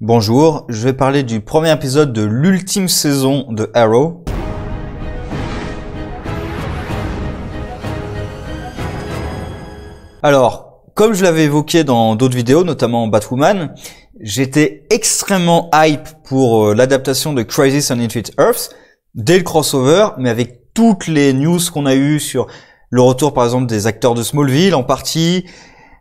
Bonjour, je vais parler du premier épisode de l'ultime saison de Arrow. Alors, comme je l'avais évoqué dans d'autres vidéos, notamment Batwoman, j'étais extrêmement hype pour l'adaptation de Crisis on Infinite Earths dès le crossover, mais avec toutes les news qu'on a eues sur le retour par exemple des acteurs de Smallville en partie,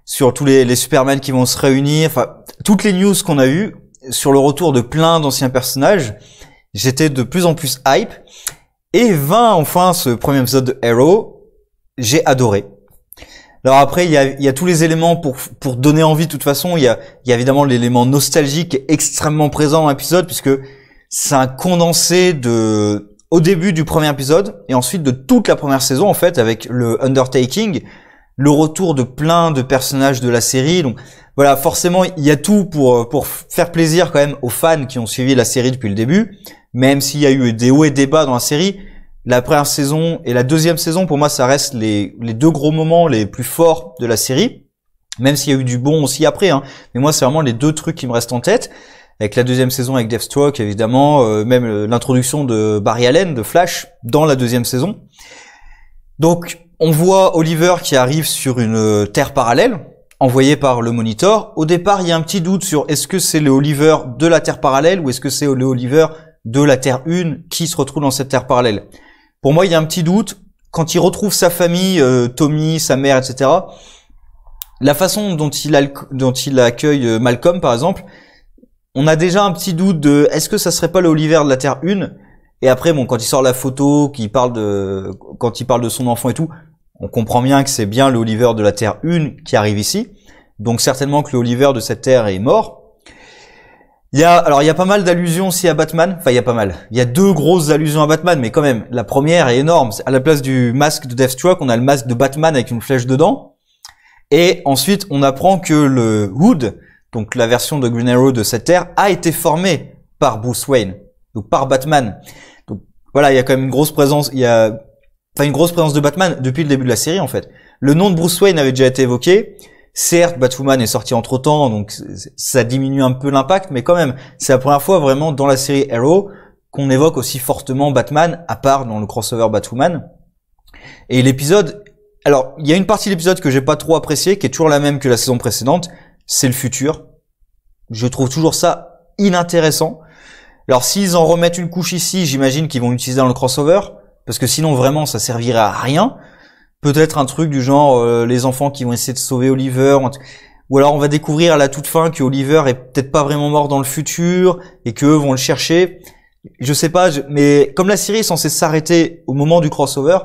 sur tous les Superman qui vont se réunir, enfin toutes les news qu'on a eues sur le retour de plein d'anciens personnages, j'étais de plus en plus hype. Et vint enfin ce premier épisode de Arrow, j'ai adoré. Alors après, il y a tous les éléments pour donner envie de toute façon. Il y a évidemment l'élément nostalgique qui est extrêmement présent dans l'épisode, puisque c'est un condensé au début du premier épisode, et ensuite de toute la première saison, en fait, avec le Undertaking, le retour de plein de personnages de la série. Donc voilà, forcément, il y a tout pour faire plaisir quand même aux fans qui ont suivi la série depuis le début, même s'il y a eu des hauts et des bas dans la série. La première saison et la deuxième saison, pour moi, ça reste les deux gros moments les plus forts de la série, même s'il y a eu du bon aussi après, hein. Mais moi, c'est vraiment les deux trucs qui me restent en tête, avec la deuxième saison avec Deathstroke, évidemment, même l'introduction de Barry Allen, de Flash, dans la deuxième saison. Donc, on voit Oliver qui arrive sur une terre parallèle, envoyé par le Monitor. Au départ, il y a un petit doute sur est-ce que c'est le Oliver de la terre parallèle ou est-ce que c'est le Oliver de la Terre 1 qui se retrouve dans cette terre parallèle. Pour moi, il y a un petit doute. Quand il retrouve sa famille, Tommy, sa mère, etc., la façon dont il accueille Malcolm, par exemple, on a déjà un petit doute de est-ce que ça serait pas le Oliver de la Terre 1. Et après, bon, quand il sort la photo, quand il parle de son enfant et tout, on comprend bien que c'est bien le Oliver de la Terre 1 qui arrive ici. Donc certainement que le Oliver de cette Terre est mort. Il y a pas mal d'allusions aussi à Batman. Enfin, il y a pas mal. Il y a deux grosses allusions à Batman, mais quand même, la première est énorme. À la place du masque de Deathstroke, on a le masque de Batman avec une flèche dedans. Et ensuite, on apprend que le Hood, donc la version de Green Arrow de cette Terre, a été formé par Bruce Wayne, donc par Batman. Donc voilà, il y a quand même une grosse présence. Une grosse présence de Batman depuis le début de la série, en fait. Le nom de Bruce Wayne avait déjà été évoqué. Certes, Batwoman est sorti entre-temps, donc ça diminue un peu l'impact, mais quand même, c'est la première fois vraiment dans la série Arrow qu'on évoque aussi fortement Batman, à part dans le crossover Batwoman. Et l'épisode... Alors, il y a une partie de l'épisode que j'ai pas trop appréciée, qui est toujours la même que la saison précédente, c'est le futur. Je trouve toujours ça inintéressant. Alors, s'ils en remettent une couche ici, j'imagine qu'ils vont l'utiliser dans le crossover, parce que sinon, vraiment, ça servirait à rien. Peut-être un truc du genre les enfants qui vont essayer de sauver Oliver, ou alors on va découvrir à la toute fin que Oliver est peut-être pas vraiment mort dans le futur et qu'eux vont le chercher. Je sais pas, mais comme la série est censée s'arrêter au moment du crossover,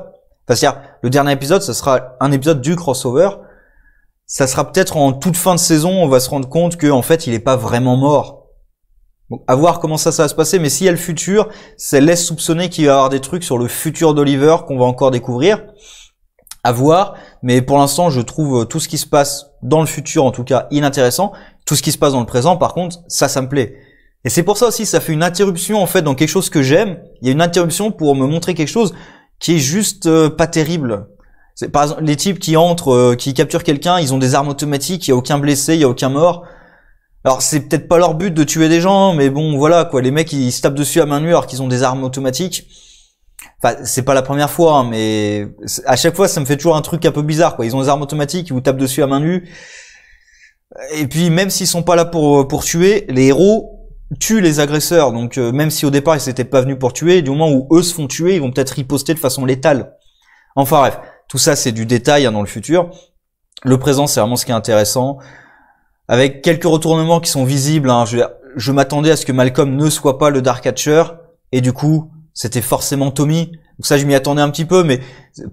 c'est-à-dire le dernier épisode, ça sera un épisode du crossover, ça sera peut-être en toute fin de saison, on va se rendre compte que en fait il est pas vraiment mort. Donc à voir comment ça va se passer, mais s'il y a le futur, ça laisse soupçonner qu'il va y avoir des trucs sur le futur d'Oliver qu'on va encore découvrir. À voir, mais pour l'instant, je trouve tout ce qui se passe dans le futur, en tout cas, inintéressant. Tout ce qui se passe dans le présent, par contre, ça me plaît. Et c'est pour ça aussi, ça fait une interruption, en fait, dans quelque chose que j'aime. Il y a une interruption pour me montrer quelque chose qui est juste pas terrible. C'est, par exemple, les types qui entrent, qui capturent quelqu'un, ils ont des armes automatiques, il y a aucun blessé, il y a aucun mort. Alors, c'est peut-être pas leur but de tuer des gens, mais bon, voilà, quoi. Les mecs, ils se tapent dessus à main nue alors qu'ils ont des armes automatiques. Enfin, c'est pas la première fois, hein, mais à chaque fois, ça me fait toujours un truc un peu bizarre, quoi. Ils ont des armes automatiques, ils vous tapent dessus à main nue. Et puis, même s'ils sont pas là pour tuer, les héros tuent les agresseurs. Donc, même si au départ, ils s'étaient pas venus pour tuer, du moment où eux se font tuer, ils vont peut-être riposter de façon létale. Enfin bref, tout ça, c'est du détail, hein, dans le futur. Le présent, c'est vraiment ce qui est intéressant. Avec quelques retournements qui sont visibles, hein. Je m'attendais à ce que Malcolm ne soit pas le Darkcatcher, et du coup... c'était forcément Tommy. Donc ça, je m'y attendais un petit peu, mais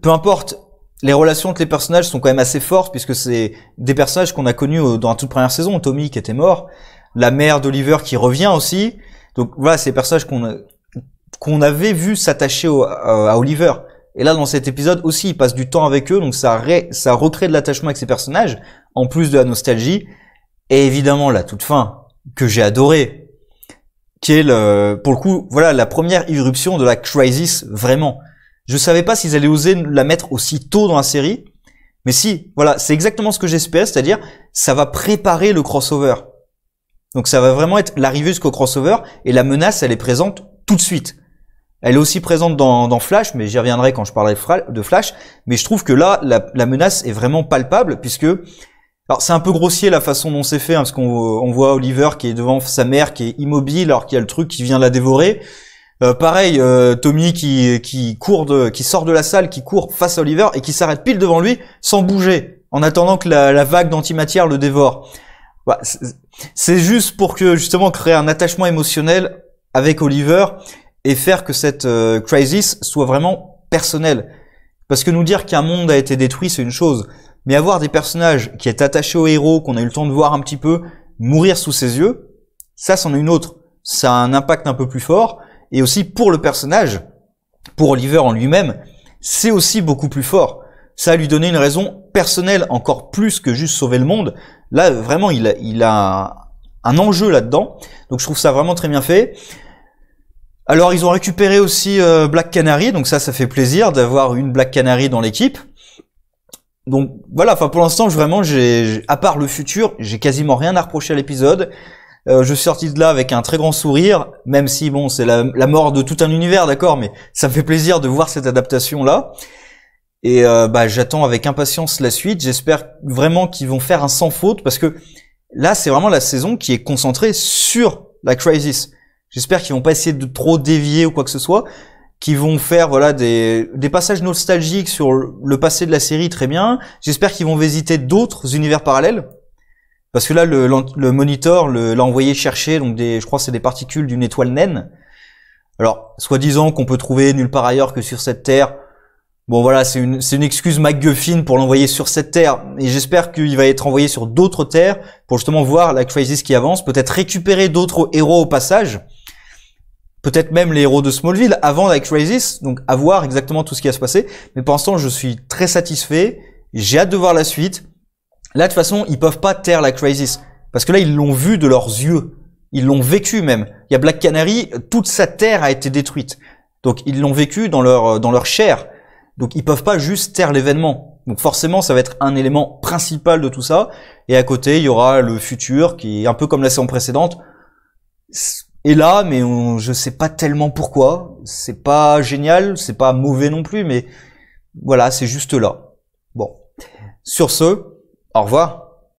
peu importe. Les relations entre les personnages sont quand même assez fortes, puisque c'est des personnages qu'on a connus dans la toute première saison. Tommy qui était mort, la mère d'Oliver qui revient aussi. Donc voilà, c'est des personnages qu'on avait vu s'attacher à Oliver. Et là, dans cet épisode aussi, il passe du temps avec eux, donc ça recrée de l'attachement avec ces personnages, en plus de la nostalgie. Et évidemment, la toute fin, que j'ai adoré, qui est pour le coup, voilà, la première irruption de la Crisis, vraiment. Je savais pas s'ils allaient oser la mettre aussi tôt dans la série, mais si, voilà, c'est exactement ce que j'espérais, c'est-à-dire, ça va préparer le crossover. Donc ça va vraiment être l'arrivée jusqu'au crossover, et la menace, elle est présente tout de suite. Elle est aussi présente dans Flash, mais j'y reviendrai quand je parlerai de Flash. Mais je trouve que là, la menace est vraiment palpable, puisque... Alors c'est un peu grossier la façon dont c'est fait, hein, parce qu'on voit Oliver qui est devant sa mère, qui est immobile, alors qu'il y a le truc qui vient la dévorer. Pareil, Tommy qui sort de la salle, qui court face à Oliver, et qui s'arrête pile devant lui, sans bouger, en attendant que la vague d'antimatière le dévore. Bah, c'est juste pour que, justement, créer un attachement émotionnel avec Oliver, et faire que cette crisis soit vraiment personnelle. Parce que nous dire qu'un monde a été détruit, c'est une chose. Mais avoir des personnages qui est attachés aux héros, qu'on a eu le temps de voir un petit peu, mourir sous ses yeux, ça, c'en est une autre. Ça a un impact un peu plus fort. Et aussi, pour le personnage, pour Oliver en lui-même, c'est aussi beaucoup plus fort. Ça a lui donné une raison personnelle, encore plus que juste sauver le monde. Là, vraiment, il a un enjeu là-dedans. Donc, je trouve ça vraiment très bien fait. Alors, ils ont récupéré aussi Black Canary, donc ça fait plaisir d'avoir une Black Canary dans l'équipe. Donc voilà, enfin pour l'instant, vraiment, à part le futur, j'ai quasiment rien à reprocher à l'épisode. Je suis sorti de là avec un très grand sourire, même si bon, c'est la mort de tout un univers, d'accord, mais ça me fait plaisir de voir cette adaptation-là. Et j'attends avec impatience la suite. J'espère vraiment qu'ils vont faire un sans faute, parce que là, c'est vraiment la saison qui est concentrée sur la Crisis. J'espère qu'ils vont pas essayer de trop dévier ou quoi que ce soit, qu'ils vont faire voilà des passages nostalgiques sur le passé de la série, très bien. J'espère qu'ils vont visiter d'autres univers parallèles, parce que là le Monitor l'a envoyé chercher donc je crois que c'est des particules d'une étoile naine. Alors soi-disant qu'on peut trouver nulle part ailleurs que sur cette Terre. Bon voilà, c'est une excuse MacGuffin pour l'envoyer sur cette Terre, et j'espère qu'il va être envoyé sur d'autres terres pour justement voir la Crisis qui avance, peut-être récupérer d'autres héros au passage. Peut-être même les héros de Smallville avant la Crisis, donc à voir exactement tout ce qui va se passer. Mais pour l'instant, je suis très satisfait. J'ai hâte de voir la suite. Là, de toute façon, ils peuvent pas taire la Crisis, parce que là, ils l'ont vu de leurs yeux. Ils l'ont vécu même. Il y a Black Canary, toute sa terre a été détruite. Donc, ils l'ont vécu dans leur chair. Donc, ils peuvent pas juste taire l'événement. Donc, forcément, ça va être un élément principal de tout ça. Et à côté, il y aura le futur, qui est un peu comme la saison précédente. Et là, mais je sais pas tellement pourquoi. C'est pas génial, c'est pas mauvais non plus, mais voilà, c'est juste là. Bon. Sur ce, au revoir.